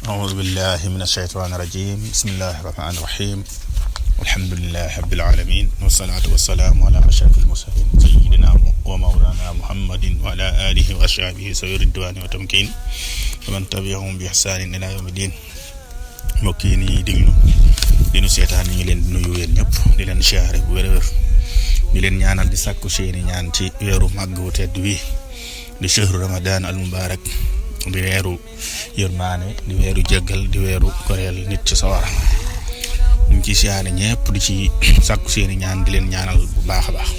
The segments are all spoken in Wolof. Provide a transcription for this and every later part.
أعوذ بالله من الشيطان الرجيم بسم الله الرحمن الرحيم الحمد لله رب العالمين والصلاة والسلام على أشرف المرسلين سيدنا ومولانا محمد وعلى آله وأصحابه سوي الرضوان والتمكين ومن تبعهم بإحسان إلى يوم الدين mbokk yi nii déglu di nu seetaan ñu ngi leen di nuyu yéen ñëpp di leen siyaare bu wér di leen ñaanal di sàkku seeni ñaan ci weeru màgg wu tedd wi di shahru ramadan al mubarak di weeru yërmaane di weeru jéggal di weeru koreel nit ci sawara ñu ci siyaare ñëpp di ci sàkku seeni ñaan di leen ñaanal bu baax a baax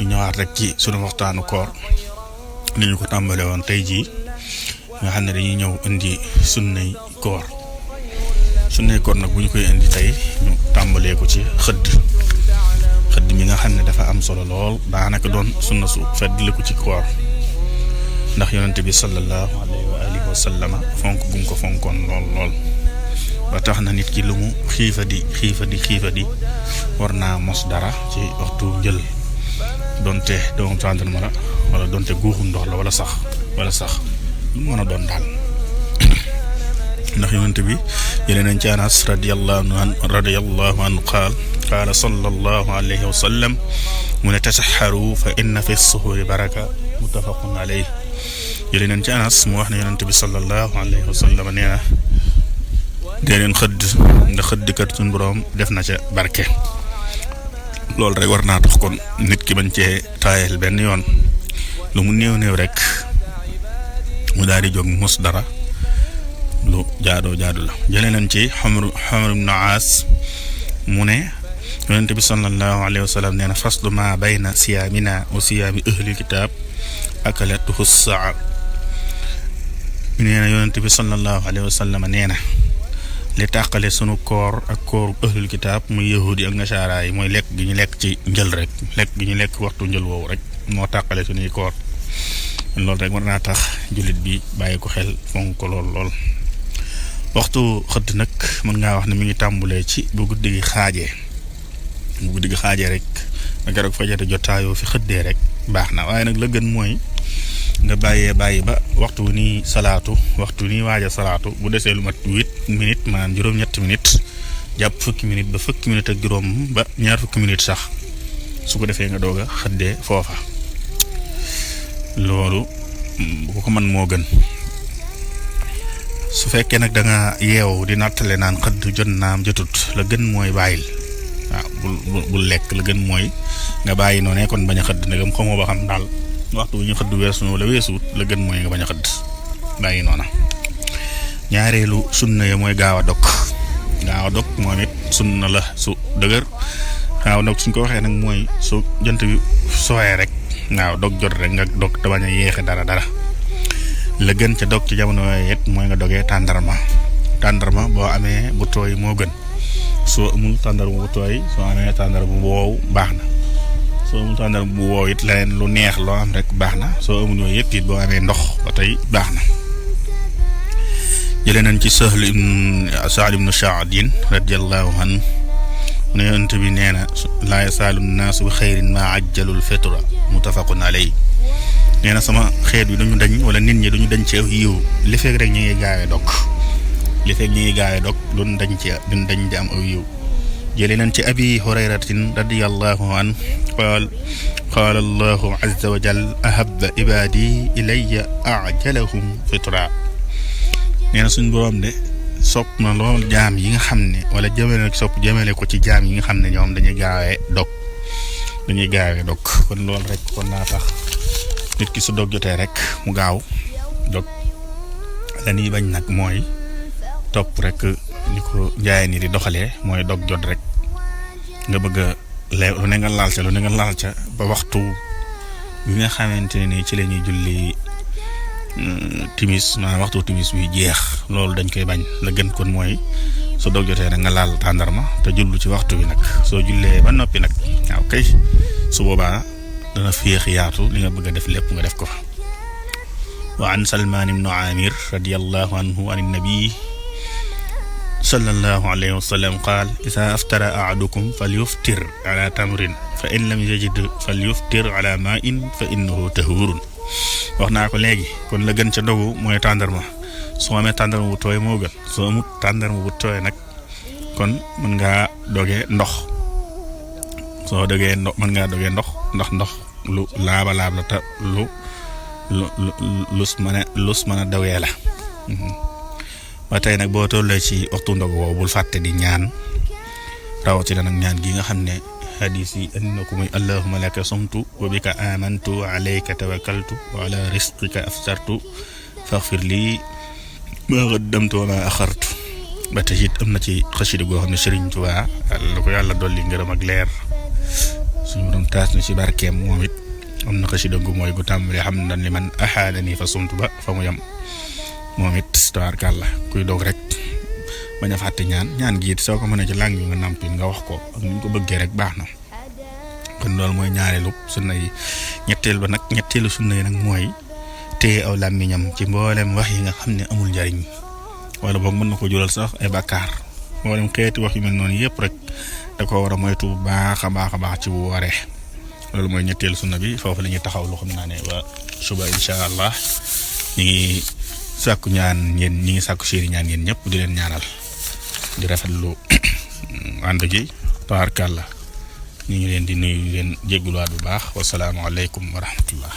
ñu ñëwaat rek ci sunu waxtaanu koor ni ñu ko tàmbale woon tey jii nga xam ne dañuy ñëw indi sunnay koor nag bu ñu koy indi tey ñu tàmbalee ko ci xëdd mi nga xam ne dafa am solo lool daanaka doon sunna su feddli ko ci koor ndax yonente bi sallallahu alayhi wa alihi wa sallama fonk gum ko fonkoon lool ba tax na nit ki lu mu xiifa di war naa mos dara ci waxtu njël donte doomu tàndarma la wala donte guuxum ndox la wala sax lu mën a doon daal ndax yonente bi jëlee nañ ci Anas radiyallahu anhu qaala sallallahu alayhi wa sallam mu ne tasaxaru fa inna fi suhuri baraka muttafaqun alayhi jëlee nañ ci Anas mu wax ne yonente bi sallallahu alayhi wa sallam nee na dee leen xëdd ndax xëddkat suñu borom def na ca barke loolu rek war naa tax kon nit ki bañ cee taayel benn yoon lu mu néew rek mu daal di jóg mos dara lu jaadu la jëlee nañ ci Amr ibn Aas mu ne yonente bi sallallahu alayhi wa sallam nee na faslu ma bayna siyaamina wa siyaami ahli kitaab akalatuhu saa nee na yonente bi sallallahu alayhi wa sallam nee na li tàqale sunu koor ak kooru ahlul kitaab muy yahudi ak nasaara yi mooy lekk gi ñu lekk ci njël rek lekk gi ñu lekk waxtu njël woowu rek moo tàqale sunuy koor loolu rek war naa tax jullit bi bàyyi ko xel fonk ko lool waxtu xëdd nag mën ngaa wax ne mi ngi tàmbulee ci bu guddi gi xaajee rek nga keroog fajate jotaayoo fi xëddee rek baax na waaye nag la gën mooy nga bàyyi ba waxtu nii waaja salaatu bu desee lu mat 8 minutes maanaam juróom-ñetti minutes jàpp fukki minutes ba fukki minutes ak juróom ba ñaar fukki minutes sax su ko defee nga doog a xëddee foofa loolu bu ko mën moo gën su fekkee nag da nga yeew di nattale naan xëdd jot naam jotut la gën mooy bàyyil waaw bul lekk la gën mooy nga bàyyi noonu kon bañ a xëdd ndegam xamoo ba xam daal waxtu wu ñu xëdd weesu wala weesuut la gën mooy nga bañ a xëdd bàyyi noona ñaareelu sunna ya mooy gaaw a dog moom it sunna la su dëgër gaaw a dog suñ ko waxee nag mooy su jant bi sooyee rek waaw dog jot rek nga dog te bañ a yeexe dara la gën ca dog ci jamono yooyu it mooy nga dogee tàndarma boo amee bu tooy moo gën soo amul tàndarma bu tooy soo amee tàndarma bu wow baax na soo amul tàndarma bu wow it leneen lu neex loo am rek baax na soo amul yooyu yëpp it boo amee ndox ba tey baax na jëlee nañ ci Sahl ibn Sa'd radiyallahu anhu ne yonent bi nee na laa yazaalu nnaasu bi xayrin maa ajjalul fitra muttafaqun alayhi nee na sama xeet bi duñu dañ wala nit ñi duñu dañ ci yiw li fekk rek ñu ngi gaawee dog duñ dañ di am aw yiw jëlee nañ ci abi hurayratin radiyallahu an qaala allahu azza wa jal ahabba ibadi ilayya ajalahum fitra nee na suñ boroom de sopp na lool jaam yi nga xam ne wala jëmale ko ci jaam yi nga xam ne ñoom dañuy gaawee dog kon loolu rek kon naa tax nit ki su dog jotee rek mu gaaw dog la ñuy bañ nag mooy topp rek ni ko njaay ni di doxalee mooy dog jot rek nga bëgg lu ne nga laal ca ba waxtu bi nga xamante ne ci la ñuy julli timis maanaam waxtu timis bi jeex loolu dañ koy bañ la gën kon mooy su dog jotee nag nga laal tàndarma te jullu ci waxtu bi nag soo jullee ba noppi nag waaw kay su boobaa dana féex yaatu li nga bëgg a def lépp nga def ko fa wa an Salmaan ibnu Aamir radiyallahu anhu an nabi sallallahu alayhi wa sallam qaal idaa aftara ahadukum falyuftir ala tamrin fa in lam yajid falyuftir ala maa'in fa innahu tahuurun wax naa ko léegi kon la gën ca dogu mooy tàndarma soo amee tàndarma bu tooy moo gën soo amut tàndarma bu tooy nag kon mën ngaa dogee ndox soo dogee ndox mën ngaa dogee ndox ndax ndox lu laaba laab la te lus mën a dogee la ba tey nag boo tollee ci waxtu ndog woowu bul fàtte di ñaan rawatina nag ñaan gi nga xam ne hadis yi andi na ko muy allahumma laka sumtu wa bika amantu wa alayka tawakkaltu wa ala rizqika aftartu faghfir lii ma qaddamtu wa ma axartu ba tey it am na ci xasida goo xam ne Serigne Touba la ko yàlla dolli ngërëm ak leer suñu borom taas na ci barkeem moom it am na xasida gu mooy gu tàmbali hamdan liman ahaadani fa sumtu ba fa mu yem moom it tabaarkàlla kuy doog rek bañ a fàtte ñaan gi it soo ko mënee ci làng bi nga nampi nga wax ko ak ni ñu ko bëggee rek baax na kon loolu mooy ñaareelu sunna yi ñetteelu sunna yi nag mooy téye aw làmmiñam ci mboolem wax yi nga xam ne amul njariñ wala boog mën na ko jural sax ay bàkkaar mboolem xeeti wax yu mel noonu yëpp rek da ko war a moytu baax a baax ci bu waree loolu mooy ñetteelu sunna bi foofu la ñuy taxaw lu xam naa ne ba suba incha allah ñu ngi sàkku ñaan ñi ngi sàkku seeni ñaan yéen ñëpp di leen ñaanal di rafetlu ànd gi tabaarkàlla ñu ngi leen di nuyu leen jégguluwaat bu baax wasalaamu aleykum wa rahmatullah